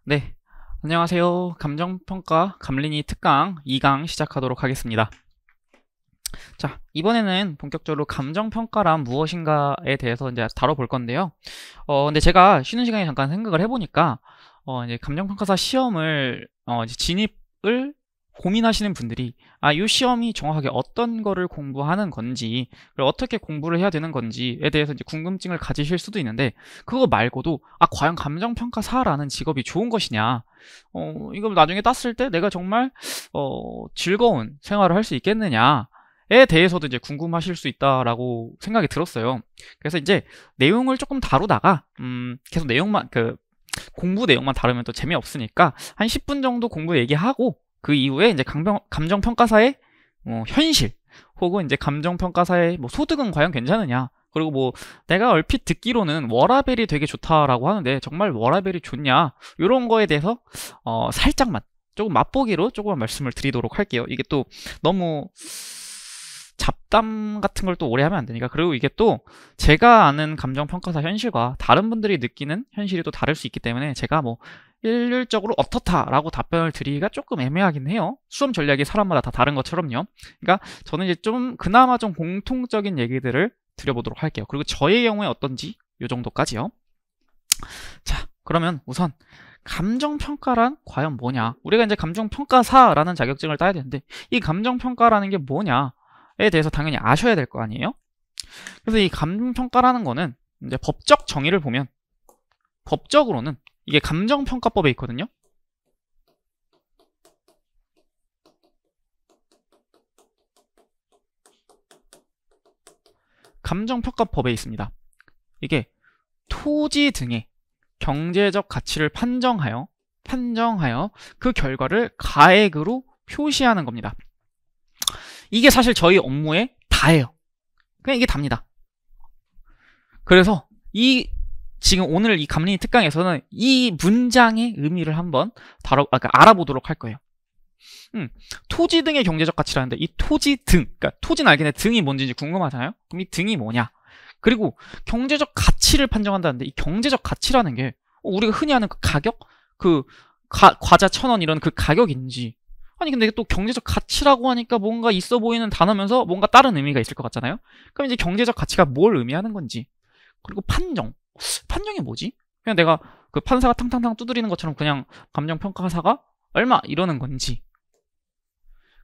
네, 안녕하세요. 감정평가 감린이 특강 2강 시작하도록 하겠습니다. 자, 이번에는 본격적으로 감정평가란 무엇인가에 대해서 이제 다뤄볼 건데요. 근데 제가 쉬는 시간에 잠깐 생각을 해보니까, 이제 감정평가사 시험을, 이제 진입을 고민하시는 분들이, 이 시험이 정확하게 어떤 거를 공부하는 건지, 그리고 어떻게 공부를 해야 되는 건지에 대해서 이제 궁금증을 가지실 수도 있는데, 그거 말고도, 과연 감정평가사라는 직업이 좋은 것이냐, 이걸 나중에 땄을 때 내가 정말, 즐거운 생활을 할 수 있겠느냐에 대해서도 이제 궁금하실 수 있다라고 생각이 들었어요. 그래서 이제 내용을 조금 다루다가, 계속 공부 내용만 다루면 또 재미없으니까, 한 10분 정도 공부 얘기하고, 그 이후에 이제 감정평가사의 현실 혹은 이제 감정평가사의 소득은 과연 괜찮으냐, 그리고 내가 얼핏 듣기로는 워라밸이 되게 좋다라고 하는데 정말 워라밸이 좋냐, 이런 거에 대해서 살짝만 조금 맛보기로 조금 말씀을 드리도록 할게요. 이게 또 너무 잡담 같은 걸 또 오래 하면 안 되니까. 그리고 이게 또 제가 아는 감정평가사 현실과 다른 분들이 느끼는 현실이 또 다를 수 있기 때문에 제가 일률적으로 어떻다라고 답변을 드리기가 조금 애매하긴 해요. 수험 전략이 사람마다 다 다른 것처럼요. 그러니까 저는 이제 좀 그나마 좀 공통적인 얘기들을 드려보도록 할게요. 그리고 저의 경우에 어떤지 요 정도까지요. 자, 그러면 우선 감정평가란 과연 뭐냐? 우리가 이제 감정평가사라는 자격증을 따야 되는데 이 감정평가라는 게 뭐냐에 대해서 당연히 아셔야 될 거 아니에요? 그래서 이 감정평가라는 거는 이제 법적 정의를 보면 법적으로는 이게 감정평가법에 있거든요. 감정평가법에 있습니다. 이게 토지 등의 경제적 가치를 판정하여 그 결과를 가액으로 표시하는 겁니다. 이게 사실 저희 업무에 다예요. 그냥 이게 답니다. 그래서 지금 오늘 이 감린이 특강에서는 이 문장의 의미를 한번 알아보도록 할 거예요. 토지 등의 경제적 가치라는데 이 토지 등, 그러니까 토지는 알겠는데 등이 뭔지 궁금하잖아요. 그럼 이 등이 뭐냐? 그리고 경제적 가치를 판정한다는데 이 경제적 가치라는 게 우리가 흔히 하는 그 가격, 과자 1,000원 이런 그 가격인지, 아니 근데 또 경제적 가치라고 하니까 뭔가 있어 보이는 단어면서 뭔가 다른 의미가 있을 것 같잖아요. 그럼 이제 경제적 가치가 뭘 의미하는 건지, 그리고 판정이 뭐지? 그냥 내가 그 판사가 탕탕탕 두드리는 것처럼 그냥 감정평가사가 얼마 이러는 건지,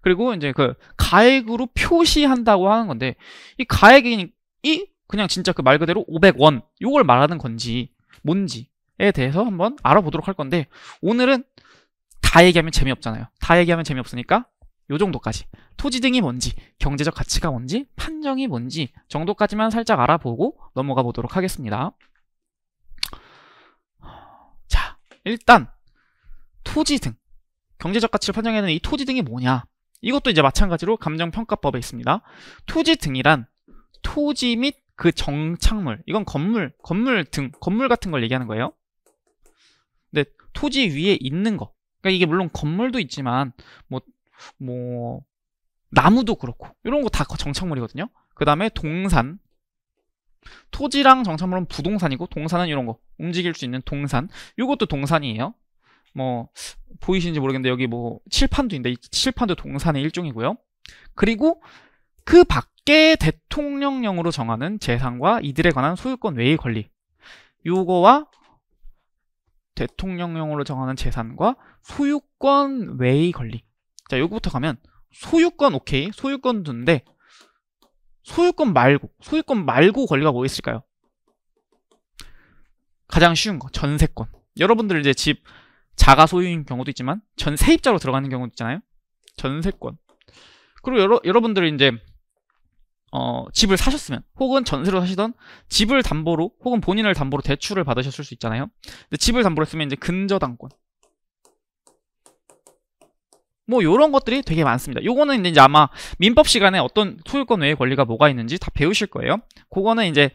그리고 이제 그 가액으로 표시한다고 하는 건데 이 가액이 그냥 진짜 그 말 그대로 500원 요걸 말하는 건지 뭔지에 대해서 한번 알아보도록 할 건데, 오늘은 다 얘기하면 재미없잖아요. 다 얘기하면 재미없으니까 요 정도까지 토지 등이 뭔지, 경제적 가치가 뭔지, 판정이 뭔지 정도까지만 살짝 알아보고 넘어가 보도록 하겠습니다. 자, 일단 토지 등 경제적 가치를 판정하는 이 토지 등이 뭐냐, 이것도 이제 마찬가지로 감정평가법에 있습니다. 토지 등이란 토지 및 그 정착물, 이건 건물 같은 걸 얘기하는 거예요. 근데 토지 위에 있는 거, 그러니까 이게 물론 건물도 있지만 나무도 그렇고 이런 거 다 정착물이거든요. 그 다음에 동산, 토지랑 정착물은 부동산이고, 동산은 이런 거 움직일 수 있는 동산, 이것도 동산이에요. 보이시는지 모르겠는데 여기 칠판도 있는데 이 칠판도 동산의 일종이고요. 그리고 그 밖에 대통령령으로 정하는 재산과 이들에 관한 소유권 외의 권리, 요거와 대통령령으로 정하는 재산과 소유권 외의 권리. 자, 여기부터 가면 소유권 오케이, 소유권 두는데 소유권 말고 권리가 뭐 있을까요? 가장 쉬운 거 전세권. 여러분들 이제 집 자가 소유인 경우도 있지만 세입자로 들어가는 경우도 있잖아요. 전세권. 그리고 여러분들이 이제 집을 사셨으면, 혹은 전세로 사시던 집을 담보로 혹은 본인을 담보로 대출을 받으셨을 수 있잖아요. 근데 집을 담보로 했으면 이제 근저당권, 요런 것들이 되게 많습니다. 요거는 이제 아마 민법 시간에 어떤 소유권 외의 권리가 뭐가 있는지 다 배우실 거예요. 그거는 이제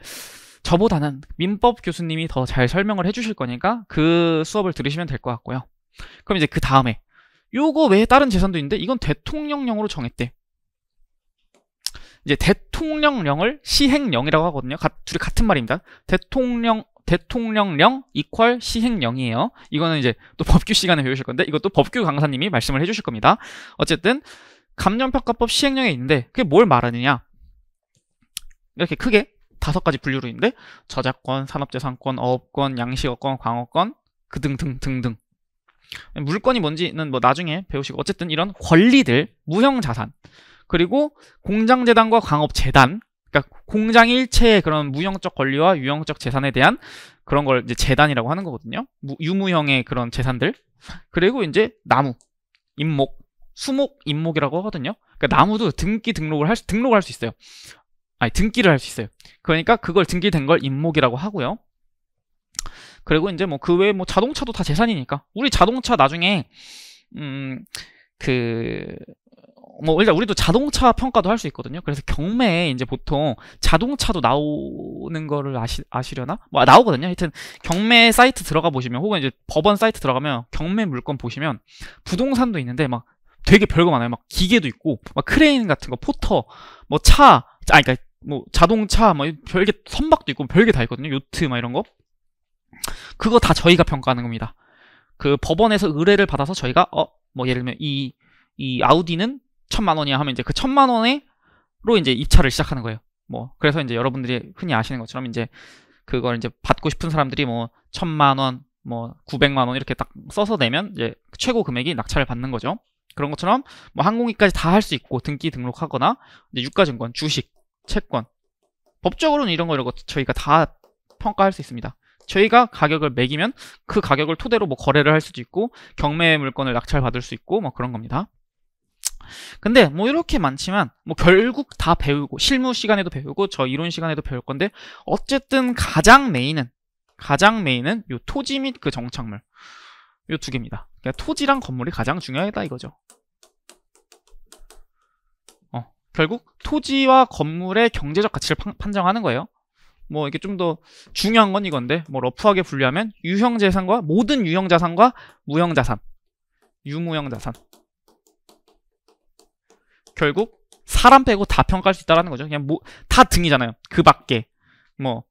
저보다는 민법 교수님이 더 잘 설명을 해주실 거니까 그 수업을 들으시면 될 것 같고요. 그럼 이제 그 다음에 요거 외에 다른 재산도 있는데 이건 대통령령으로 정했대. 이제 대통령령을 시행령이라고 하거든요. 둘이 같은 말입니다. 대통령령 이퀄 시행령이에요. 이거는 이제 또 법규 시간에 배우실 건데 이것도 법규 강사님이 말씀을 해주실 겁니다. 어쨌든 감정평가법 시행령에 있는데 그게 뭘 말하느냐, 이렇게 크게 5가지 분류로 있는데 저작권, 산업재산권, 어업권, 양식어권, 광어권 그 등등등등. 물권이 뭔지는 뭐 나중에 배우시고, 어쨌든 이런 권리들, 무형자산, 그리고 공장재단과 광업재단, 그러니까 공장 일체의 그런 무형적 권리와 유형적 재산에 대한 그런 걸 이제 재단이라고 하는 거거든요. 유무형의 그런 재산들. 그리고 이제 나무, 임목, 수목, 임목이라고 하거든요. 그러니까 나무도 등록을 할 수 있어요. 아니, 등기를 할 수 있어요. 그러니까 그걸 등기된 걸 임목이라고 하고요. 그리고 이제 뭐 그 외에 뭐 자동차도 다 재산이니까, 우리 자동차 나중에 뭐 일단 우리도 자동차 평가도 할 수 있거든요. 그래서 경매에 이제 보통 자동차도 나오는 거를 아시려나? 뭐 나오거든요. 하여튼 경매 사이트 들어가 보시면, 혹은 이제 법원 사이트 들어가면 경매 물건 보시면 부동산도 있는데 막 되게 별거 많아요. 막 기계도 있고, 막 크레인 같은 거, 포터, 뭐 그러니까 뭐 자동차, 뭐 별게, 선박도 있고 별게 다 있거든요. 요트 막 이런 거. 그거 다 저희가 평가하는 겁니다. 그 법원에서 의뢰를 받아서 저희가 뭐 예를 들면 이 아우디는 1000만 원이야 하면 이제 그 1000만 원으로 이제 입찰을 시작하는 거예요. 뭐 그래서 이제 여러분들이 흔히 아시는 것처럼 이제 그걸 이제 받고 싶은 사람들이 뭐 1000만 원, 뭐 900만 원 이렇게 딱 써서 내면 이제 최고 금액이 낙찰을 받는 거죠. 그런 것처럼 뭐 항공기까지 다 할 수 있고, 등기 등록하거나 이제 유가증권, 주식, 채권, 법적으로는 이런 거 저희가 다 평가할 수 있습니다. 저희가 가격을 매기면 그 가격을 토대로 뭐 거래를 할 수도 있고, 경매 물건을 낙찰 받을 수 있고, 뭐 그런 겁니다. 근데 뭐 이렇게 많지만 뭐 결국 다 배우고, 실무 시간에도 배우고 저 이론 시간에도 배울 건데, 어쨌든 가장 메인은 요 토지 및 그 정착물, 요 2개입니다. 그러니까 토지랑 건물이 가장 중요하다 이거죠. 결국 토지와 건물의 경제적 가치를 판정하는 거예요. 뭐 이게 좀 더 중요한 건 이건데, 뭐 러프하게 분류하면 유형재산과, 모든 유형자산과 무형자산, 유무형자산, 결국 사람 빼고 다 평가할 수 있다는 거죠. 그냥 뭐 다 등이잖아요. 그 밖에 뭐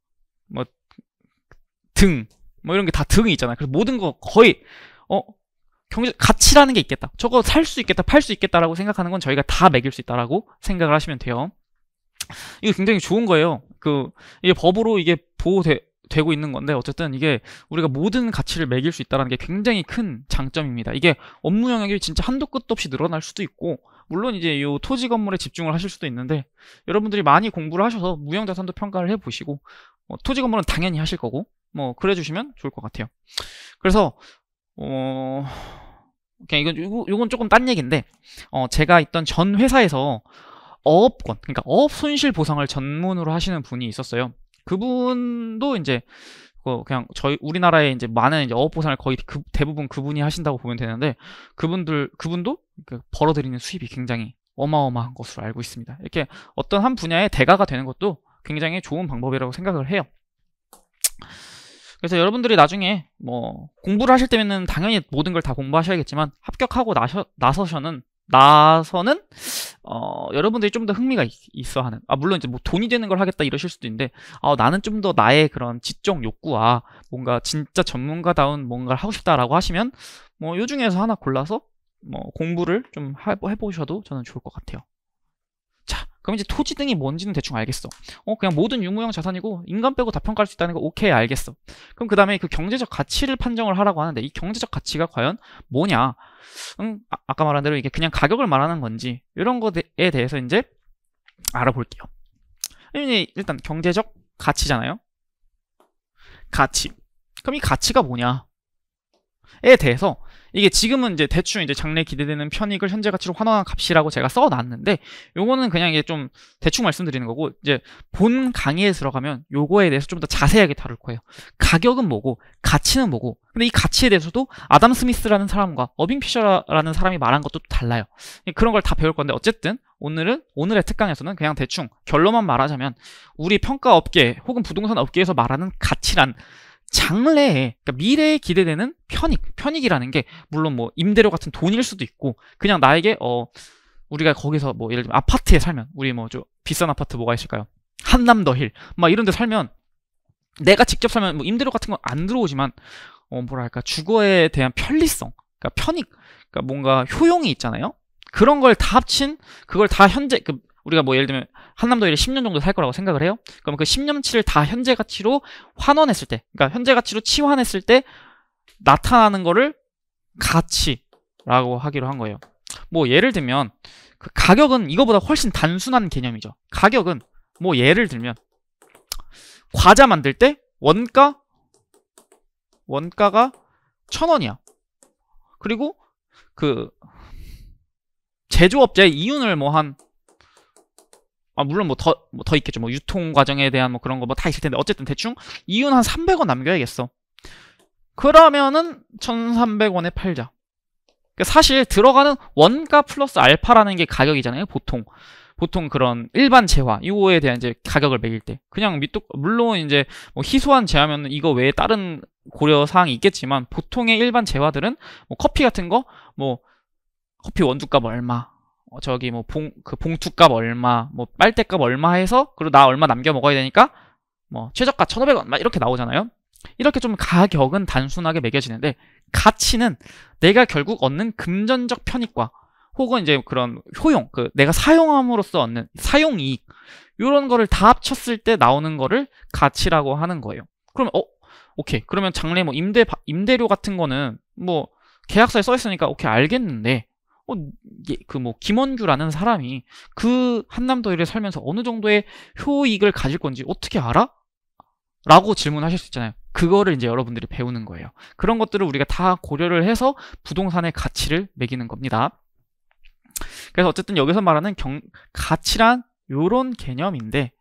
등, 뭐 이런 게 다 등이 있잖아요. 그래서 모든 거 거의 경제 가치라는 게 있겠다, 저거 살 수 있겠다, 팔 수 있겠다라고 생각하는 건 저희가 다 매길 수 있다라고 생각을 하시면 돼요. 이거 굉장히 좋은 거예요. 이게 법으로 이게 보호되고 있는 건데, 어쨌든 이게 우리가 모든 가치를 매길 수 있다는 게 굉장히 큰 장점입니다. 이게 업무 영역이 진짜 한도 끝도 없이 늘어날 수도 있고, 물론 이제 이 토지 건물에 집중을 하실 수도 있는데, 여러분들이 많이 공부를 하셔서 무형자산도 평가를 해보시고, 토지 건물은 당연히 하실 거고, 뭐 그래 주시면 좋을 것 같아요. 그래서 그냥 이건 조금 딴 얘기인데, 제가 있던 전 회사에서 어업권, 그러니까 어업 손실 보상을 전문으로 하시는 분이 있었어요. 그분도 이제 그냥 우리나라에 이제 많은 이제 어업 보상을 거의 대부분 그분이 하신다고 보면 되는데, 그분도 벌어들이는 수입이 굉장히 어마어마한 것으로 알고 있습니다. 이렇게 어떤 한 분야의 대가가 되는 것도 굉장히 좋은 방법이라고 생각을 해요. 그래서 여러분들이 나중에 뭐 공부를 하실 때는 당연히 모든 걸 다 공부하셔야겠지만, 합격하고 나서는 여러분들이 좀 더 흥미가 있어 하는, 물론 이제 뭐 돈이 되는 걸 하겠다 이러실 수도 있는데, 나는 좀 더 나의 그런 지적 욕구와 뭔가 진짜 전문가다운 뭔가를 하고 싶다라고 하시면, 뭐 요 중에서 하나 골라서 뭐 공부를 좀 해보셔도 저는 좋을 것 같아요. 자, 그럼 이제 토지 등이 뭔지는 대충 알겠어. 그냥 모든 유무형 자산이고 인간 빼고 다 평가할 수 있다는 거 오케이, 알겠어. 그럼 그 다음에 그 경제적 가치를 판정을 하라고 하는데, 이 경제적 가치가 과연 뭐냐? 아까 말한 대로 이게 그냥 가격을 말하는 건지, 이런 거에 대해서 이제 알아볼게요. 일단 경제적 가치잖아요. 가치. 그럼 이 가치가 뭐냐에 대해서, 이게 지금은 이제 대충 이제 장래 기대되는 편익을 현재 가치로 환원한 값이라고 제가 써놨는데, 요거는 그냥 이게 좀 대충 말씀드리는 거고, 이제 본 강의에 들어가면 요거에 대해서 좀 더 자세하게 다룰 거예요. 가격은 뭐고 가치는 뭐고. 근데 이 가치에 대해서도 아담 스미스라는 사람과 어빙 피셔라는 사람이 말한 것도 달라요. 그런 걸 다 배울 건데, 어쨌든 오늘의 특강에서는 그냥 대충 결론만 말하자면, 우리 평가 업계 혹은 부동산 업계에서 말하는 가치란 장래에, 그러니까 미래에 기대되는 편익이라는 게, 물론 뭐 임대료 같은 돈일 수도 있고, 그냥 나에게 우리가 거기서 뭐 예를 들면 아파트에 살면, 우리 뭐 좀 비싼 아파트 뭐가 있을까요? 한남더힐 막 이런 데 살면 내가 직접 살면 뭐 임대료 같은 건 안 들어오지만 뭐랄까 주거에 대한 편리성, 그러니까 편익, 그러니까 뭔가 효용이 있잖아요. 그런 걸 다 합친 그걸 다 현재 우리가 뭐 예를 들면 한남더위를 10년 정도 살 거라고 생각을 해요. 그럼 그 10년치를 다 현재 가치로 환원했을 때, 그러니까 현재 가치로 치환했을 때 나타나는 거를 가치라고 하기로 한 거예요. 뭐 예를 들면 그 가격은 이거보다 훨씬 단순한 개념이죠. 가격은 뭐 예를 들면 과자 만들 때 원가가 1,000원이야. 그리고 그 제조업자의 이윤을 뭐 한 물론 뭐 더 있겠죠. 뭐 유통 과정에 대한 뭐 그런 거 뭐 다 있을 텐데 어쨌든 대충 이윤 한 300원 남겨야겠어. 그러면은 1,300원에 팔자. 그러니까 사실 들어가는 원가 플러스 알파라는 게 가격이잖아요. 보통 그런 일반 재화 이거에 대한 이제 가격을 매길 때 그냥 물론 이제 뭐 희소한 재화면 이거 외에 다른 고려 사항이 있겠지만 보통의 일반 재화들은 뭐 커피 같은 거 뭐 커피 원두값 얼마 저기 뭐 봉투값 얼마 뭐 빨대값 얼마 해서 그리고 나 얼마 남겨 먹어야 되니까 뭐 최저가 1,500원 막 이렇게 나오잖아요. 이렇게 좀 가격은 단순하게 매겨지는데 가치는 내가 결국 얻는 금전적 편익과 혹은 이제 그런 효용, 내가 사용함으로써 얻는 사용이익 이런 거를 다 합쳤을 때 나오는 거를 가치라고 하는 거예요. 그러면 오케이. 그러면 장래 뭐 임대료 같은 거는 뭐 계약서에 써 있으니까 오케이 알겠는데 뭐 김원규라는 사람이 그 한남더위를 살면서 어느 정도의 효익을 가질 건지 어떻게 알아? 라고 질문하실 수 있잖아요. 그거를 이제 여러분들이 배우는 거예요. 그런 것들을 우리가 다 고려를 해서 부동산의 가치를 매기는 겁니다. 그래서 어쨌든 여기서 말하는 가치란 요런 개념인데,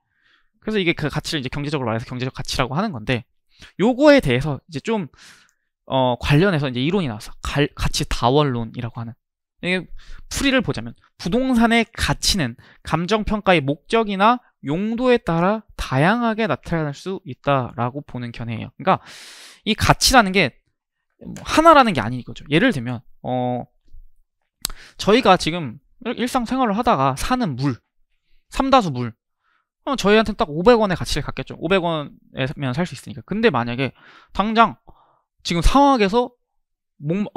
그래서 이게 그 가치를 이제 경제적으로 말해서 경제적 가치라고 하는 건데, 요거에 대해서 이제 좀 관련해서 이제 이론이 나왔어. 가치 다원론이라고 하는. 이게 풀이를 보자면 부동산의 가치는 감정평가의 목적이나 용도에 따라 다양하게 나타날 수 있다라고 보는 견해예요. 그러니까 이 가치라는 게 하나라는 게 아닌 거죠. 예를 들면 저희가 지금 일상생활을 하다가 사는 물, 삼다수 물, 저희한테는 딱 500원의 가치를 갖겠죠. 500원이면 살 수 있으니까. 근데 만약에 당장 지금 상황에서 물이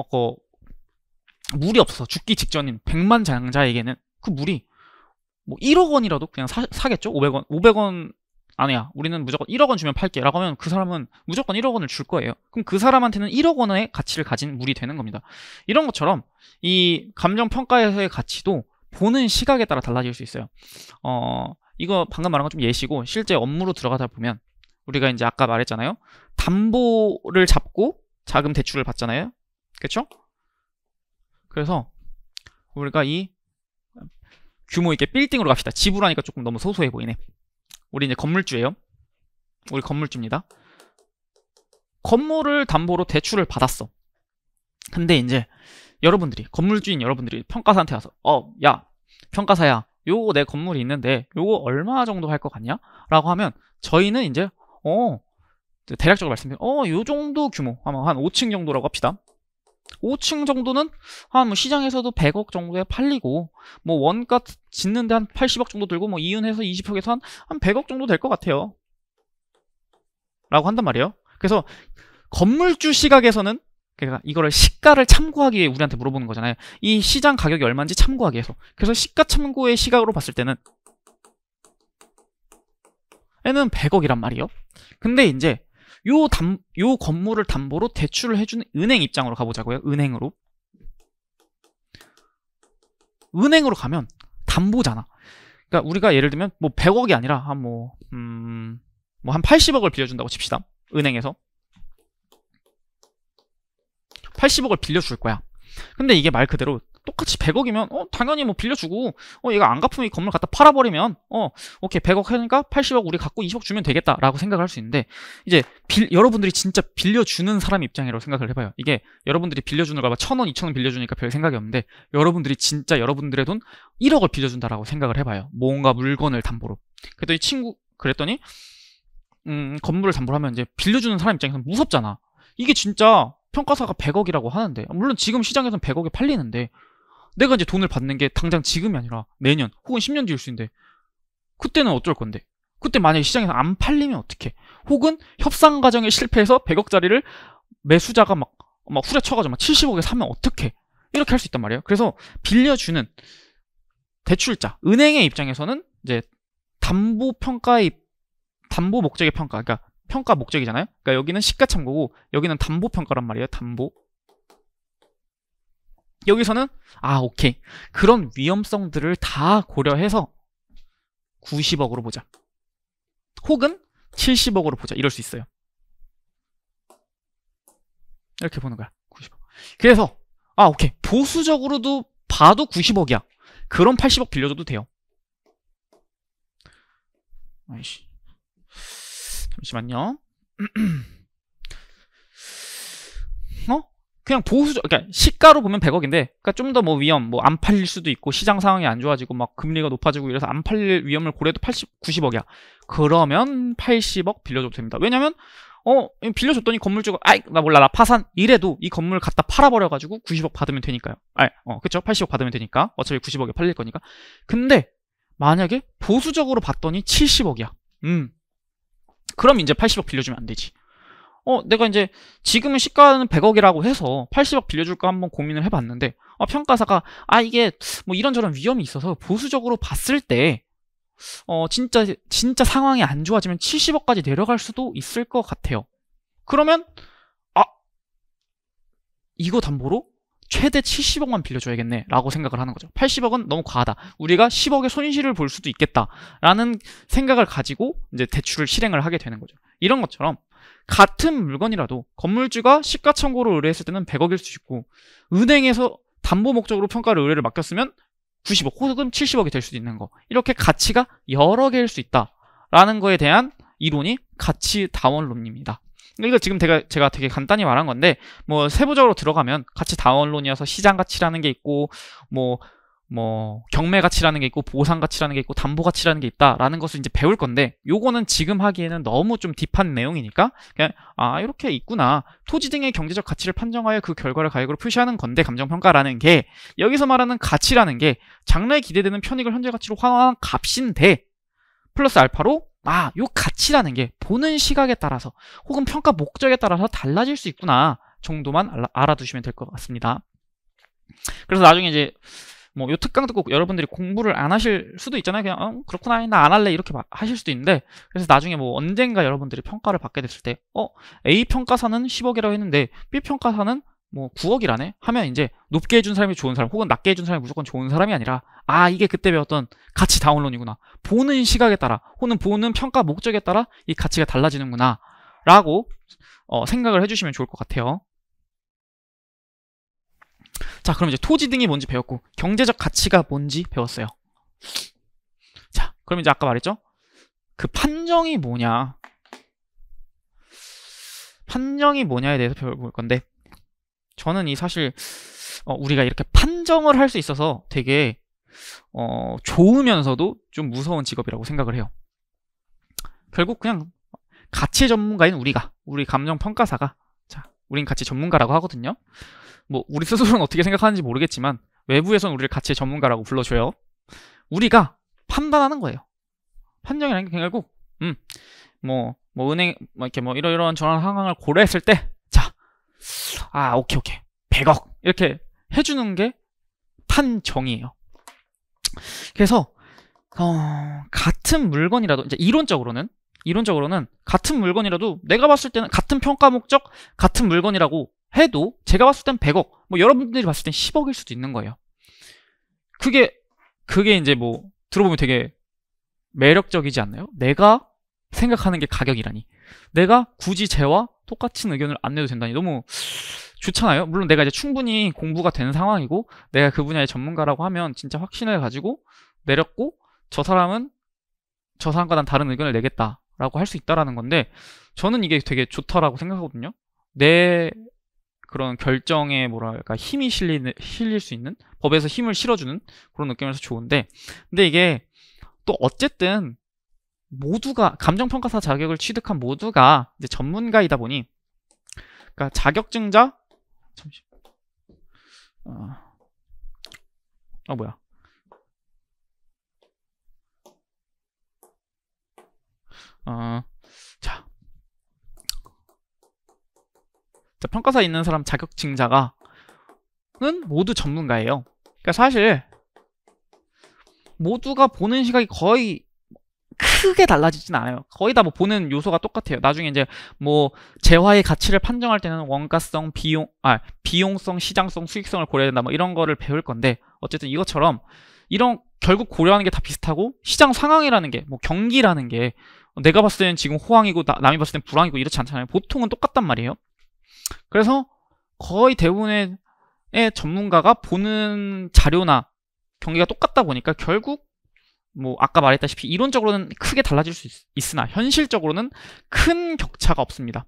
없어서 죽기 직전인 백만장자에게는 그 물이 뭐 1억 원이라도 그냥 사겠죠? 500원. 500원 아니야. 우리는 무조건 1억 원 주면 팔게. 라고 하면 그 사람은 무조건 1억 원을 줄 거예요. 그럼 그 사람한테는 1억 원의 가치를 가진 물이 되는 겁니다. 이런 것처럼 이 감정평가에서의 가치도 보는 시각에 따라 달라질 수 있어요. 이거 방금 말한 건 좀 예시고 실제 업무로 들어가다 보면 우리가 이제 아까 말했잖아요. 담보를 잡고 자금 대출을 받잖아요. 그렇죠? 그래서 우리가 이 규모 있게 빌딩으로 갑시다. 집으로 하니까 조금 너무 소소해 보이네. 우리 이제 건물주예요. 우리 건물주입니다. 건물을 담보로 대출을 받았어. 근데 이제 건물주인 여러분들이 평가사한테 와서 야 평가사야 요거 내 건물이 있는데 요거 얼마 정도 할 것 같냐? 라고 하면 저희는 이제 대략적으로 말씀드리면 요 정도 규모 한 5층 정도라고 합시다. 5층 정도는 한 뭐 시장에서도 100억 정도에 팔리고 뭐 원가 짓는데 한 80억 정도 들고 뭐 이윤해서 20억에서 한 100억 정도 될 것 같아요. 라고 한단 말이에요. 그래서 건물주 시각에서는 그러니까 이거를 시가를 참고하기 위해 우리한테 물어보는 거잖아요. 이 시장 가격이 얼마인지 참고하기 위해서. 그래서 시가 참고의 시각으로 봤을 때는 얘는 100억이란 말이에요. 근데 이제 요 건물을 담보로 대출을 해주는 은행 입장으로 가보자고요. 은행으로 가면 담보잖아. 그러니까 우리가 예를 들면 뭐 100억이 아니라 한 한 80억을 빌려준다고 칩시다. 은행에서 80억을 빌려줄 거야. 근데 이게 말 그대로 똑같이 100억이면 당연히 뭐 빌려주고 얘가 안 갚으면 이 건물 갖다 팔아버리면 오케이 100억 하니까 80억 우리 갖고 20억 주면 되겠다라고 생각을 할 수 있는데 이제 여러분들이 진짜 빌려주는 사람 입장이라고 생각을 해봐요. 이게 여러분들이 빌려주는 거 봐 1,000원, 2,000원 빌려주니까 별 생각이 없는데 여러분들이 진짜 여러분들의 돈 1억을 빌려준다라고 생각을 해봐요. 뭔가 물건을 담보로. 그랬더니 건물을 담보로 하면 이제 빌려주는 사람 입장에서는 무섭잖아. 이게 진짜 평가사가 100억이라고 하는데 물론 지금 시장에서는 100억에 팔리는데 내가 이제 돈을 받는 게 당장 지금이 아니라 내년 혹은 10년 뒤일 수 있는데 그때는 어쩔 건데 그때 만약에 시장에서 안 팔리면 어떡해? 혹은 협상 과정에 실패해서 100억짜리를 매수자가 막 후려쳐가지고 막 70억에 사면 어떡해. 이렇게 할 수 있단 말이에요. 그래서 빌려주는 대출자, 은행의 입장에서는 이제 담보 목적의 평가, 그러니까 평가 목적이잖아요. 그러니까 여기는 시가참고고 여기는 담보 평가란 말이에요. 담보. 여기서는 오케이. 그런 위험성들을 다 고려해서 90억으로 보자. 혹은 70억으로 보자. 이럴 수 있어요. 이렇게 보는 거야. 90억. 그래서 오케이. 보수적으로도 봐도 90억이야. 그럼 80억 빌려줘도 돼요. 아이씨. 잠시만요. 그냥 그러니까 시가로 보면 100억인데, 그러니까 좀 더 뭐 위험, 뭐 안 팔릴 수도 있고, 시장 상황이 안 좋아지고, 막 금리가 높아지고 이래서 안 팔릴 위험을 고려해도 90억이야. 그러면 80억 빌려줘도 됩니다. 왜냐면, 빌려줬더니 건물주가, 나 몰라, 나 파산. 이래도 이 건물 갖다 팔아버려가지고 90억 받으면 되니까요. 그쵸? 80억 받으면 되니까. 어차피 90억에 팔릴 거니까. 근데, 만약에 보수적으로 봤더니 70억이야. 그럼 이제 80억 빌려주면 안 되지. 내가 이제 지금은 시가는 100억이라고 해서 80억 빌려줄까 한번 고민을 해봤는데 평가사가 이게 뭐 이런저런 위험이 있어서 보수적으로 봤을 때 진짜 상황이 안 좋아지면 70억까지 내려갈 수도 있을 것 같아요. 그러면 이거 담보로 최대 70억만 빌려줘야겠네 라고 생각을 하는 거죠. 80억은 너무 과하다. 우리가 10억의 손실을 볼 수도 있겠다 라는 생각을 가지고 이제 대출을 실행을 하게 되는 거죠. 이런 것처럼 같은 물건이라도 건물주가 시가청구를 의뢰했을 때는 100억일 수 있고 은행에서 담보 목적으로 평가를 의뢰를 맡겼으면 90억 혹은 70억이 될 수도 있는 거. 이렇게 가치가 여러 개일 수 있다라는 거에 대한 이론이 가치다원론입니다. 이거 지금 제가 되게 간단히 말한 건데 뭐 세부적으로 들어가면 가치다원론이어서 시장 가치라는 게 있고 뭐 경매 가치라는 게 있고 보상 가치라는 게 있고 담보 가치라는 게 있다라는 것을 이제 배울 건데 요거는 지금 하기에는 너무 좀 딥한 내용이니까 그냥 이렇게 있구나. 토지 등의 경제적 가치를 판정하여 그 결과를 가액으로 표시하는 건데 감정평가라는 게 여기서 말하는 가치라는 게 장래에 기대되는 편익을 현재 가치로 환원한 값인데 플러스 알파로 요 가치라는 게 보는 시각에 따라서 혹은 평가 목적에 따라서 달라질 수 있구나 정도만 알아두시면 될 것 같습니다. 그래서 나중에 이제 뭐 요 특강 듣고 여러분들이 공부를 안 하실 수도 있잖아요. 그냥 그렇구나 나 안 할래 이렇게 하실 수도 있는데 그래서 나중에 뭐 언젠가 여러분들이 평가를 받게 됐을 때 A 평가사는 10억이라고 했는데 B 평가사는 뭐 9억이라네 하면 이제 높게 해준 사람이 좋은 사람 혹은 낮게 해준 사람이 무조건 좋은 사람이 아니라 이게 그때 배웠던 가치 다운론이구나. 보는 시각에 따라 혹은 보는 평가 목적에 따라 이 가치가 달라지는구나 라고 생각을 해주시면 좋을 것 같아요. 자, 그럼 이제 토지 등이 뭔지 배웠고 경제적 가치가 뭔지 배웠어요. 자, 그럼 이제 아까 말했죠? 그 판정이 뭐냐에 대해서 배워볼 건데 저는 사실 우리가 이렇게 판정을 할 수 있어서 되게 좋으면서도 좀 무서운 직업이라고 생각을 해요. 결국 그냥 가치 전문가인 우리 감정평가사가 우린 가치 전문가라고 하거든요. 뭐 우리 스스로는 어떻게 생각하는지 모르겠지만 외부에서는 우리를 가치 전문가라고 불러줘요. 우리가 판단하는 거예요. 판정이라는 게 결국 뭐 은행 이렇게 이러이러한 저런 상황을 고려했을 때 오케이 100억 이렇게 해주는 게 판정이에요. 그래서 같은 물건이라도 이제 이론적으로는 같은 물건이라도 내가 봤을 때는 같은 평가 목적 같은 물건이라고 해도 제가 봤을 땐 100억 뭐 여러분들이 봤을 땐 10억일 수도 있는 거예요. 그게 이제 뭐 들어보면 되게 매력적이지 않나요? 내가 생각하는 게 가격이라니 내가 굳이 쟤와 똑같은 의견을 안 내도 된다니 너무 좋잖아요. 물론 내가 이제 충분히 공부가 된 상황이고 내가 그 분야의 전문가라고 하면 진짜 확신을 가지고 내렸고 저 사람은 저 사람과 난 다른 의견을 내겠다라고 할 수 있다라는 건데 저는 이게 되게 좋다라고 생각하거든요. 내 그런 결정에 뭐랄까 힘이 실릴 수 있는 법에서 힘을 실어주는 그런 느낌이라서 좋은데 근데 이게 또 어쨌든 모두가 감정평가사 자격을 취득한 모두가 이제 전문가이다 보니 그러니까 자격증자 뭐야 자 자, 평가사에 있는 사람 자격증자가는 모두 전문가예요. 그러니까 사실 모두가 보는 시각이 거의 크게 달라지진 않아요. 거의 다 뭐 보는 요소가 똑같아요. 나중에 이제 뭐 재화의 가치를 판정할 때는 원가성, 비용성, 시장성, 수익성을 고려해야 된다. 뭐 이런 거를 배울 건데 어쨌든 이것처럼 이런 결국 고려하는 게 다 비슷하고 시장 상황이라는 게 뭐 경기라는 게 내가 봤을 때는 지금 호황이고 남이 봤을 때는 불황이고 이렇지 않잖아요. 보통은 똑같단 말이에요. 그래서 거의 대부분의 전문가가 보는 자료나 경기가 똑같다 보니까 결국 뭐 아까 말했다시피 이론적으로는 크게 달라질 수 있으나 현실적으로는 큰 격차가 없습니다.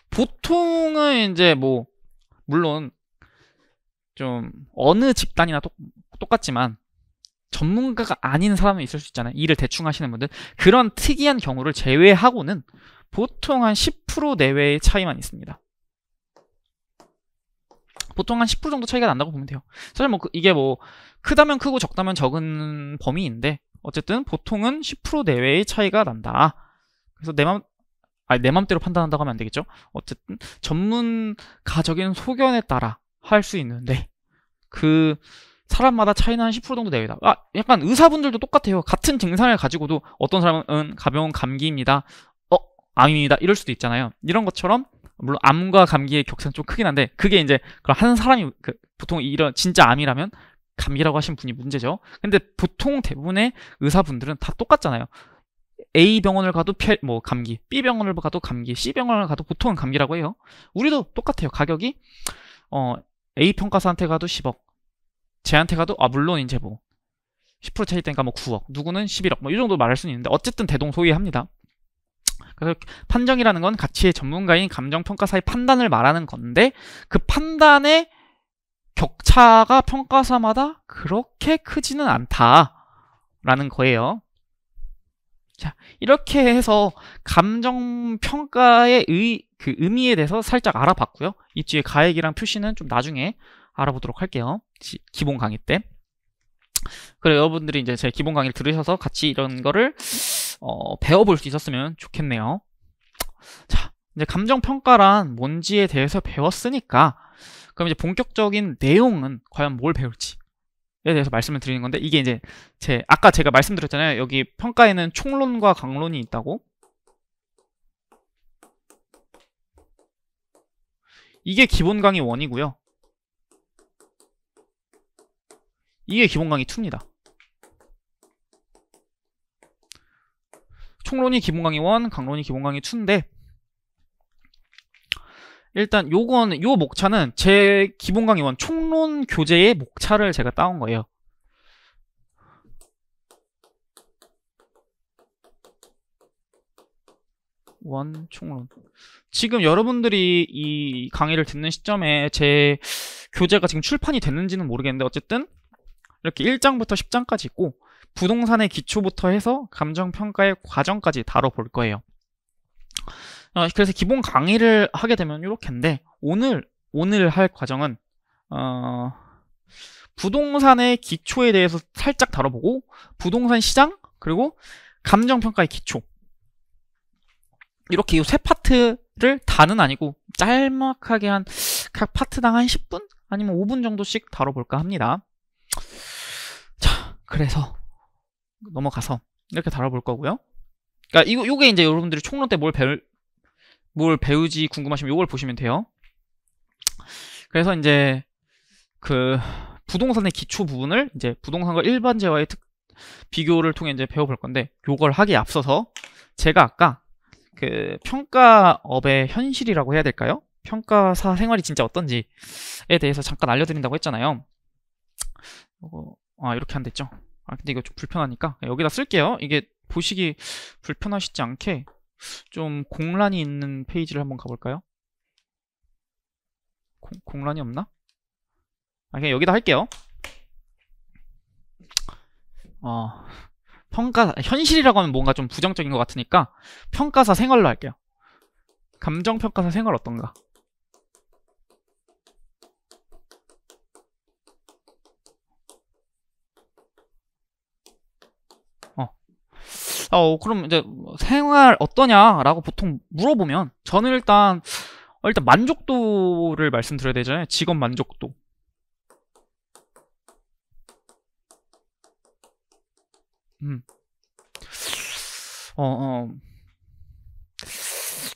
보통은 이제 뭐 물론 좀 어느 집단이나 똑같지만 전문가가 아닌 사람은 있을 수 있잖아요. 일을 대충 하시는 분들. 그런 특이한 경우를 제외하고는 보통 한 10% 내외의 차이만 있습니다. 보통 한 10% 정도 차이가 난다고 보면 돼요. 사실 뭐 이게 뭐 크다면 크고 적다면 적은 범위인데 어쨌든 보통은 10% 내외의 차이가 난다. 그래서 내 맘대로 판단한다고 하면 안 되겠죠. 어쨌든 전문가적인 소견에 따라 할 수 있는데 그 사람마다 차이는 한 10% 정도 내외다. 약간 의사분들도 똑같아요. 같은 증상을 가지고도 어떤 사람은 가벼운 감기입니다. 암입니다. 이럴 수도 있잖아요. 이런 것처럼 물론 암과 감기의 격차는 좀 크긴 한데 그게 이제 한 사람이 보통 이런 진짜 암이라면 감기라고 하신 분이 문제죠. 근데 보통 대부분의 의사분들은 다 똑같잖아요. A 병원을 가도 뭐 감기, B 병원을 가도 감기, C 병원을 가도 보통은 감기라고 해요. 우리도 똑같아요. 가격이 A 평가사한테 가도 10억, 쟤한테 가도 물론 이제 뭐 10% 차이 때니까 뭐 9억, 누구는 11억 뭐 이 정도 말할 수는 있는데 어쨌든 대동소이합니다. 그래서 판정이라는 건 가치의 전문가인 감정평가사의 판단을 말하는 건데 그 판단의 격차가 평가사마다 그렇게 크지는 않다라는 거예요. 자, 이렇게 해서 감정평가의 그 의미에 대해서 살짝 알아봤고요. 이 뒤에 가액이랑 표시는 좀 나중에 알아보도록 할게요. 기본 강의 때. 그래 여러분들이 이제 제 기본 강의를 들으셔서 같이 이런 거를 배워볼 수 있었으면 좋겠네요. 자, 이제 감정평가란 뭔지에 대해서 배웠으니까 그럼 이제 본격적인 내용은 과연 뭘 배울지에 대해서 말씀을 드리는 건데 이게 이제 아까 제가 말씀드렸잖아요. 여기 평가에는 총론과 강론이 있다고. 이게 기본 강의 1이고요. 이게 기본 강의 2입니다. 총론이 기본 강의 1, 강론이 기본 강의 2인데 일단 요 목차는 제 기본 강의 1 총론 교재의 목차를 제가 따온 거예요. 원 총론. 지금 여러분들이 이 강의를 듣는 시점에 제 교재가 지금 출판이 됐는지는 모르겠는데 어쨌든 이렇게 1장부터 10장까지 있고 부동산의 기초부터 해서 감정평가의 과정까지 다뤄볼 거예요. 그래서 기본 강의를 하게 되면 이렇게인데 오늘 할 과정은 부동산의 기초에 대해서 살짝 다뤄보고 부동산 시장 그리고 감정평가의 기초 이렇게 이 세 파트를 다는 아니고 짤막하게 각 파트당 한 10분 아니면 5분 정도씩 다뤄볼까 합니다. 자, 그래서 넘어가서 이렇게 다뤄볼 거고요. 그러니까 요게 이제 여러분들이 총론 때 뭘 배우지 궁금하시면 요걸 보시면 돼요. 그래서 이제 그 부동산의 기초 부분을 이제 부동산과 일반 재화의 비교를 통해 이제 배워볼 건데 요걸 하기에 앞서서 제가 아까 그 평가업의 현실이라고 해야 될까요? 평가사 생활이 진짜 어떤지에 대해서 잠깐 알려드린다고 했잖아요. 이렇게 안 됐죠? 근데 이거 좀 불편하니까 여기다 쓸게요. 이게 보시기 불편하시지 않게 좀 공란이 있는 페이지를 한번 가볼까요? 공란이 없나? 그냥 여기다 할게요. 현실이라고 하면 뭔가 좀 부정적인 것 같으니까 평가사 생활로 할게요. 감정평가사 생활 어떤가? 그럼 이제 생활 어떠냐라고 보통 물어보면 저는 일단 만족도를 말씀드려야 되잖아요. 직업 만족도.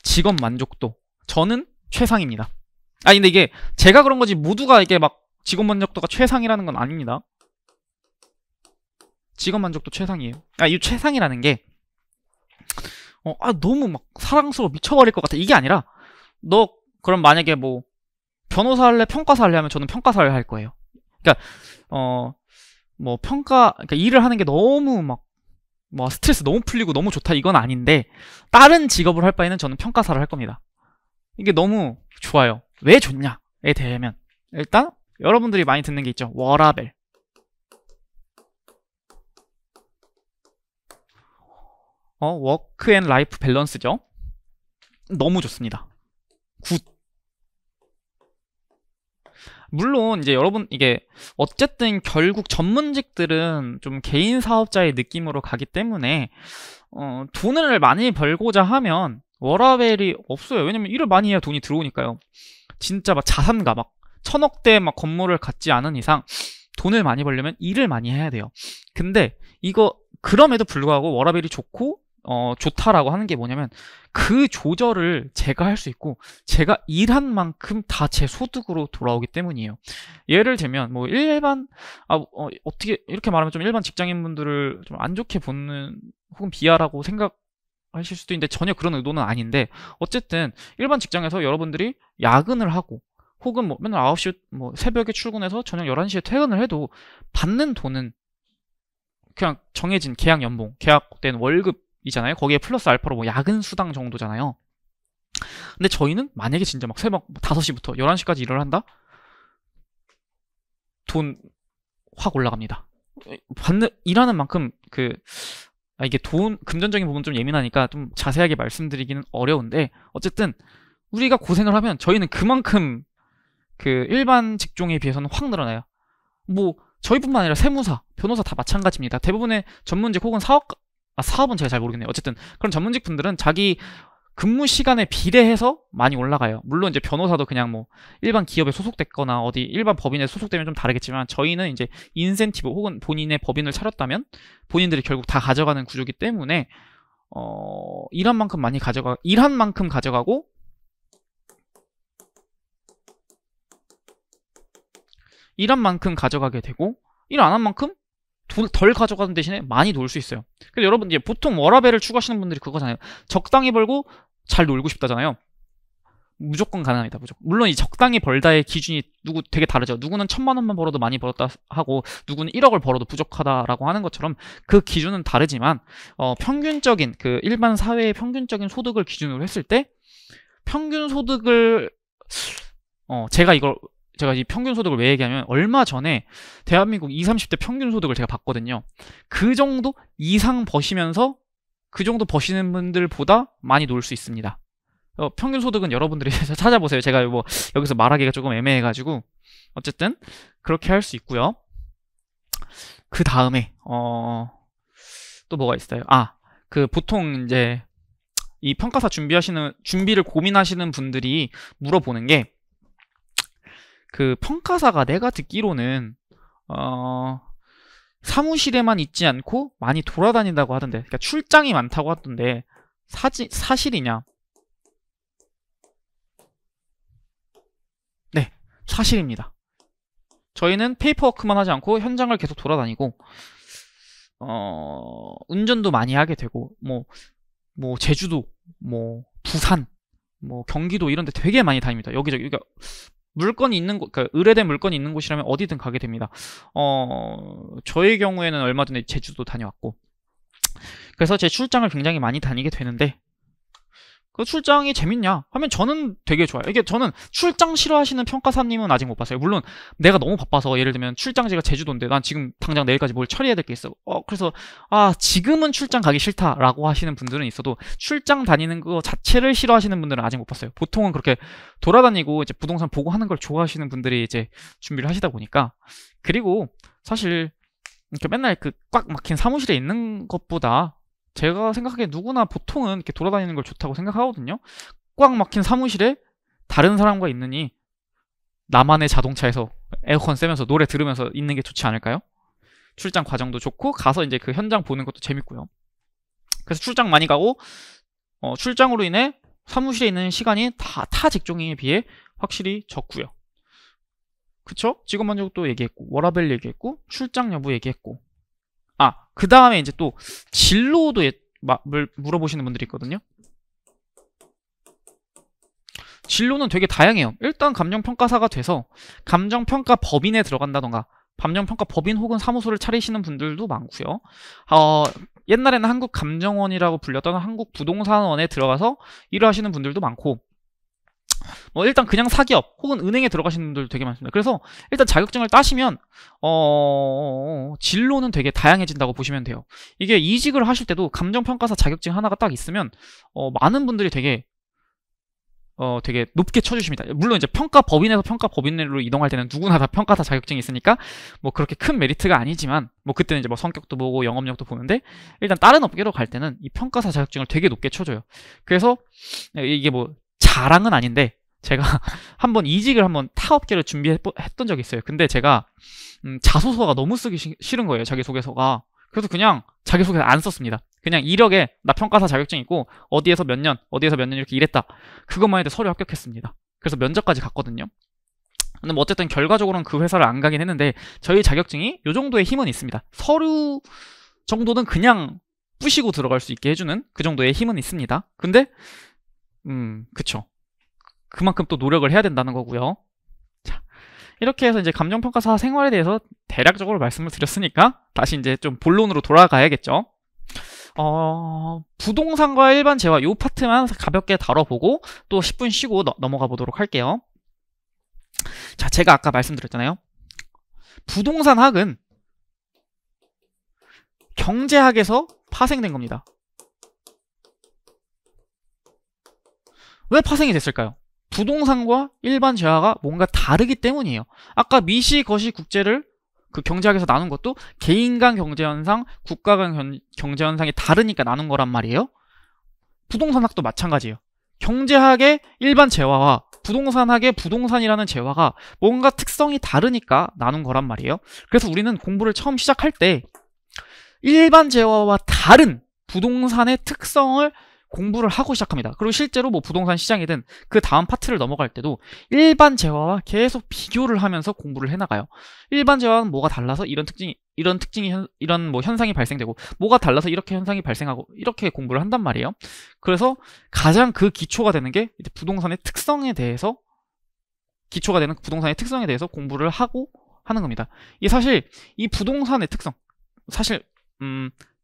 직업 만족도. 저는 최상입니다. 근데 이게 제가 그런 거지 모두가 이게 막 직업 만족도가 최상이라는 건 아닙니다. 직업 만족도 최상이에요. 이 최상이라는 게 너무 막 사랑스러워 미쳐버릴 것 같아 이게 아니라 너 그럼 만약에 뭐 변호사 할래 평가사 할래 하면 저는 평가사를 할 거예요. 그러니까 뭐 그러니까 일을 하는 게 너무 막 뭐 스트레스 너무 풀리고 너무 좋다 이건 아닌데 다른 직업을 할 바에는 저는 평가사를 할 겁니다. 이게 너무 좋아요. 왜 좋냐에 대하면 일단 여러분들이 많이 듣는 게 있죠. 워라밸. 워크 앤 라이프 밸런스죠. 너무 좋습니다. 굿. 물론 이제 여러분 이게 어쨌든 결국 전문직들은 좀 개인 사업자의 느낌으로 가기 때문에 돈을 많이 벌고자 하면 워라밸이 없어요. 왜냐면 일을 많이 해야 돈이 들어오니까요. 진짜 막 자산가 막 1000억대 막 건물을 갖지 않은 이상 돈을 많이 벌려면 일을 많이 해야 돼요. 근데 이거 그럼에도 불구하고 워라밸이 좋다라고 하는 게 뭐냐면 그 조절을 제가 할 수 있고 제가 일한 만큼 다 제 소득으로 돌아오기 때문이에요. 예를 들면 뭐 일반 어떻게 이렇게 말하면 좀 일반 직장인분들을 좀 안 좋게 보는 혹은 비하라고 생각하실 수도 있는데 전혀 그런 의도는 아닌데 어쨌든 일반 직장에서 여러분들이 야근을 하고 혹은 뭐 맨날 9시 뭐 새벽에 출근해서 저녁 11시에 퇴근을 해도 받는 돈은 그냥 정해진 계약 연봉, 계약된 월급이잖아요. 거기에 플러스 알파로 뭐 야근 수당 정도잖아요. 근데 저희는 만약에 진짜 막 새벽 5시부터 11시까지 일을 한다? 돈 확 올라갑니다. 일하는 만큼 이게 금전적인 부분 좀 예민하니까 좀 자세하게 말씀드리기는 어려운데 어쨌든 우리가 고생을 하면 저희는 그만큼 일반 직종에 비해서는 확 늘어나요. 뭐 저희뿐만 아니라 세무사, 변호사 다 마찬가지입니다. 대부분의 전문직 혹은 사업은 제가 잘 모르겠네요. 어쨌든 그런 전문직 분들은 자기 근무 시간에 비례해서 많이 올라가요. 물론 이제 변호사도 그냥 뭐 일반 기업에 소속됐거나 어디 일반 법인에 소속되면 좀 다르겠지만 저희는 이제 인센티브 혹은 본인의 법인을 차렸다면 본인들이 결국 다 가져가는 구조이기 때문에 일한 만큼 가져가고 일한 만큼 가져가게 되고 일 안 한 만큼 덜 가져가는 대신에 많이 놀 수 있어요. 그래서 여러분 이제 보통 워라밸을 추구하시는 분들이 그거잖아요. 적당히 벌고 잘 놀고 싶다잖아요. 무조건 가능합니다. 무조건. 물론 이 적당히 벌다의 기준이 되게 다르죠. 누구는 1000만 원만 벌어도 많이 벌었다 하고 누구는 1억을 벌어도 부족하다라고 하는 것처럼 그 기준은 다르지만 평균적인 일반 사회의 평균적인 소득을 기준으로 했을 때 평균 소득을 제가 이 평균 소득을 왜 얘기하면 얼마 전에 대한민국 20, 30대 평균 소득을 제가 봤거든요. 그 정도 이상 버시면서 그 정도 버시는 분들보다 많이 놀 수 있습니다. 평균 소득은 여러분들이 찾아보세요. 제가 뭐 여기서 말하기가 조금 애매해가지고 어쨌든 그렇게 할 수 있고요. 그 다음에 또 뭐가 있어요? 보통 이제 이 평가사 준비를 고민하시는 분들이 물어보는 게 평가사가 내가 듣기로는 사무실에만 있지 않고 많이 돌아다닌다고 하던데, 그러니까 출장이 많다고 하던데 사실이냐? 네, 사실입니다. 저희는 페이퍼워크만 하지 않고 현장을 계속 돌아다니고 운전도 많이 하게 되고 뭐 제주도, 뭐 부산, 뭐 경기도 이런 데 되게 많이 다닙니다. 여기저기. 그러니까 물건이 있는 곳, 의뢰된 물건이 있는 곳이라면 어디든 가게 됩니다. 저의 경우에는 얼마 전에 제주도 다녀왔고, 그래서 제 출장을 굉장히 많이 다니게 되는데, 그 출장이 재밌냐 하면 저는 되게 좋아요. 이게 저는 출장 싫어하시는 평가사님은 아직 못 봤어요. 물론 내가 너무 바빠서 예를 들면 출장지가 제주도인데 난 지금 당장 내일까지 뭘 처리해야 될 게 있어. 그래서 지금은 출장 가기 싫다라고 하시는 분들은 있어도 출장 다니는 거 자체를 싫어하시는 분들은 아직 못 봤어요. 보통은 그렇게 돌아다니고 이제 부동산 보고 하는 걸 좋아하시는 분들이 이제 준비를 하시다 보니까. 그리고 사실 이렇게 맨날 꽉 막힌 사무실에 있는 것보다 제가 생각하기에 누구나 보통은 이렇게 돌아다니는 걸 좋다고 생각하거든요. 꽉 막힌 사무실에 다른 사람과 있느니 나만의 자동차에서 에어컨 쐬면서 노래 들으면서 있는 게 좋지 않을까요? 출장 과정도 좋고 가서 이제 그 현장 보는 것도 재밌고요. 그래서 출장 많이 가고 출장으로 인해 사무실에 있는 시간이 타 직종에 비해 확실히 적고요. 그쵸? 직업 만족도 얘기했고 워라밸 얘기했고 출장 여부 얘기했고 그 다음에 이제 또 진로도 물어보시는 분들이 있거든요. 진로는 되게 다양해요. 일단 감정평가사가 돼서 감정평가 법인에 들어간다던가 감정평가 법인 혹은 사무소를 차리시는 분들도 많고요. 옛날에는 한국감정원이라고 불렸던 한국부동산원에 들어가서 일을 하시는 분들도 많고 일단 그냥 사기업 혹은 은행에 들어가시는 분들도 되게 많습니다. 그래서 일단 자격증을 따시면 진로는 되게 다양해진다고 보시면 돼요. 이게 이직을 하실 때도 감정평가사 자격증 하나가 딱 있으면 많은 분들이 되게 높게 쳐주십니다. 물론 이제 평가법인에서 평가법인으로 이동할 때는 누구나 다 평가사 자격증이 있으니까 뭐 그렇게 큰 메리트가 아니지만 뭐 그때는 이제 뭐 성격도 보고 영업력도 보는데 일단 다른 업계로 갈 때는 이 평가사 자격증을 되게 높게 쳐줘요. 그래서 이게 뭐 자랑은 아닌데 제가 한번 이직을 타 업계를 준비했던 적이 있어요. 근데 제가 자소서가 너무 쓰기 싫은 거예요. 자기소개서가. 그래서 그냥 자기소개서 안 썼습니다. 그냥 이력에 나 평가사 자격증 있고 어디에서 몇 년 이렇게 일했다. 그것만 해도 서류 합격했습니다. 그래서 면접까지 갔거든요. 근데 뭐 어쨌든 결과적으로는 그 회사를 안 가긴 했는데 저희 자격증이 이 정도의 힘은 있습니다. 서류 정도는 그냥 뿌시고 들어갈 수 있게 해주는 그 정도의 힘은 있습니다. 근데 그쵸. 그만큼 또 노력을 해야 된다는 거고요. 자, 이렇게 해서 이제 감정평가사 생활에 대해서 대략적으로 말씀을 드렸으니까 다시 이제 좀 본론으로 돌아가야겠죠. 부동산과 일반 재화 요 파트만 가볍게 다뤄보고 또 10분 쉬고 넘어가 보도록 할게요. 자, 제가 아까 말씀드렸잖아요. 부동산학은 경제학에서 파생된 겁니다. 왜 파생이 됐을까요? 부동산과 일반 재화가 뭔가 다르기 때문이에요. 아까 미시, 거시, 국제를 그 경제학에서 나눈 것도 개인 간 경제현상, 국가 간 경제현상이 다르니까 나눈 거란 말이에요. 부동산학도 마찬가지예요. 경제학의 일반 재화와 부동산학의 부동산이라는 재화가 뭔가 특성이 다르니까 나눈 거란 말이에요. 그래서 우리는 공부를 처음 시작할 때 일반 재화와 다른 부동산의 특성을 공부를 하고 시작합니다. 그리고 실제로 뭐 부동산 시장이든 그 다음 파트를 넘어갈 때도 일반 재화와 계속 비교를 하면서 공부를 해나가요. 일반 재화는 뭐가 달라서 이런 뭐 현상이 발생되고 뭐가 달라서 이렇게 현상이 발생하고 이렇게 공부를 한단 말이에요. 그래서 가장 그 기초가 되는 게 이제 부동산의 특성에 대해서 공부를 하고 하는 겁니다. 이게 사실 이 부동산의 특성 사실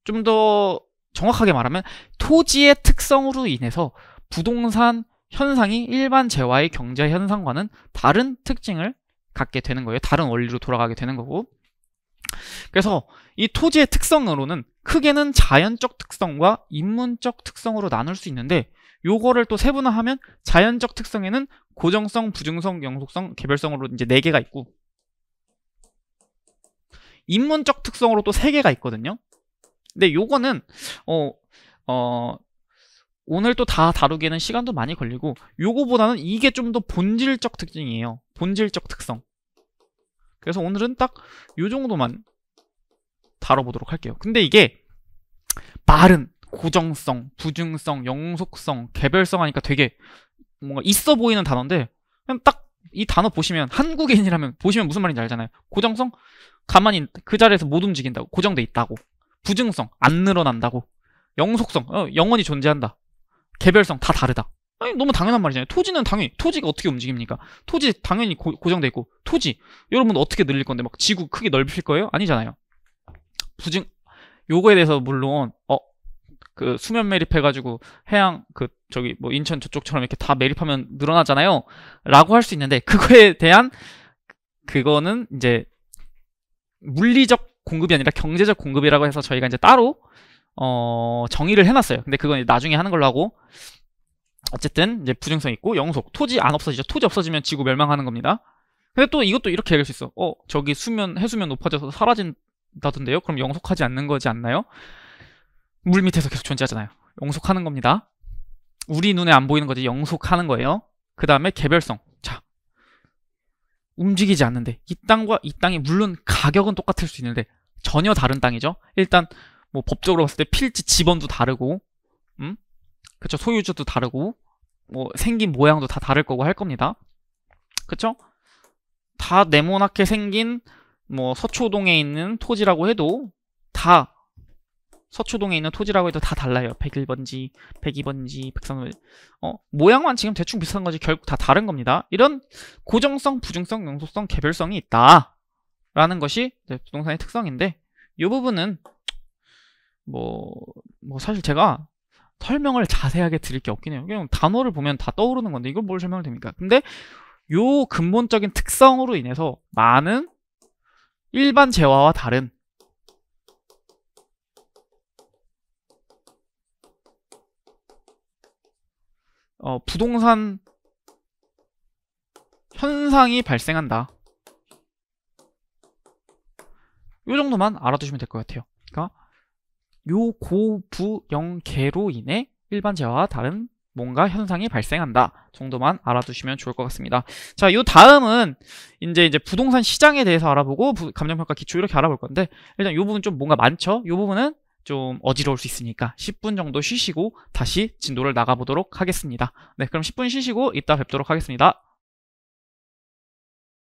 좀 더 정확하게 말하면 토지의 특성으로 인해서 부동산 현상이 일반 재화의 경제 현상과는 다른 특징을 갖게 되는 거예요. 다른 원리로 돌아가게 되는 거고. 그래서 이 토지의 특성으로는 크게는 자연적 특성과 인문적 특성으로 나눌 수 있는데 요거를 또 세분화하면 자연적 특성에는 고정성, 부증성, 영속성, 개별성으로 이제 4개가 있고 인문적 특성으로 또 3개가 있거든요. 근데 요거는 오늘 또 다 다루기에는 시간도 많이 걸리고 요거보다는 이게 좀 더 본질적 특징이에요. 본질적 특성. 그래서 오늘은 딱 요 정도만 다뤄보도록 할게요. 근데 이게 말은 고정성, 부증성, 영속성, 개별성 하니까 되게 뭔가 있어 보이는 단어인데 그냥 딱 이 단어 보시면 한국인이라면 보시면 무슨 말인지 알잖아요. 고정성? 가만히 그 자리에서 못 움직인다고. 고정돼 있다고. 부증성, 안 늘어난다고. 영속성, 영원히 존재한다. 개별성, 다 다르다. 아니, 너무 당연한 말이잖아요. 토지는 당연히, 토지가 어떻게 움직입니까? 토지 당연히 고정돼 있고, 토지, 여러분 어떻게 늘릴 건데, 막 지구 크게 넓힐 거예요? 아니잖아요. 요거에 대해서 물론, 그 수면 매립해가지고 해양, 뭐 인천 저쪽처럼 이렇게 다 매립하면 늘어나잖아요. 라고 할 수 있는데, 그거에 대한, 그거는 이제, 물리적 공급이 아니라 경제적 공급이라고 해서 저희가 이제 따로 정의를 해놨어요. 근데 그건 나중에 하는 걸로 하고 어쨌든 이제 부증성 있고 영속, 토지 안 없어지죠. 토지 없어지면 지구 멸망하는 겁니다. 근데 또 이것도 이렇게 얘기할 수 있어. 저기 해수면 높아져서 사라진다던데요? 그럼 영속하지 않는 거지 않나요? 물 밑에서 계속 존재하잖아요. 영속하는 겁니다. 우리 눈에 안 보이는 거지 영속하는 거예요. 그 다음에 개별성. 자, 움직이지 않는데 이 땅과 이 땅이 물론 가격은 똑같을 수 있는데 전혀 다른 땅이죠. 일단 뭐 법적으로 봤을 때 필지 지번도 다르고, 그쵸, 소유주도 다르고, 뭐 생긴 모양도 다 다를 거고 할 겁니다. 그쵸? 다 네모나게 생긴 뭐 서초동에 있는 토지라고 해도 다 서초동에 있는 토지라고 해도 다 달라요. 101번지, 102번지, 103번지. 모양만 지금 대충 비슷한 거지 결국 다 다른 겁니다. 이런 고정성, 부중성, 영속성, 개별성이 있다 라는 것이 부동산의 특성인데, 이 부분은 뭐 사실 제가 설명을 자세하게 드릴 게 없긴 해요. 그냥 단어를 보면 다 떠오르는 건데 이걸 뭘 설명을 됩니까? 근데 요 근본적인 특성으로 인해서 많은 일반 재화와 다른 부동산 현상이 발생한다. 요 정도만 알아두시면 될 것 같아요. 그러니까 요 고부영계로 인해 일반 재화와 다른 뭔가 현상이 발생한다 정도만 알아두시면 좋을 것 같습니다. 자, 요 다음은 이제 부동산 시장에 대해서 알아보고 감정평가 기초 이렇게 알아볼 건데, 일단 요 부분 좀 뭔가 많죠? 요 부분은 좀 어지러울 수 있으니까 10분 정도 쉬시고 다시 진도를 나가보도록 하겠습니다. 네, 그럼 10분 쉬시고 이따 뵙도록 하겠습니다.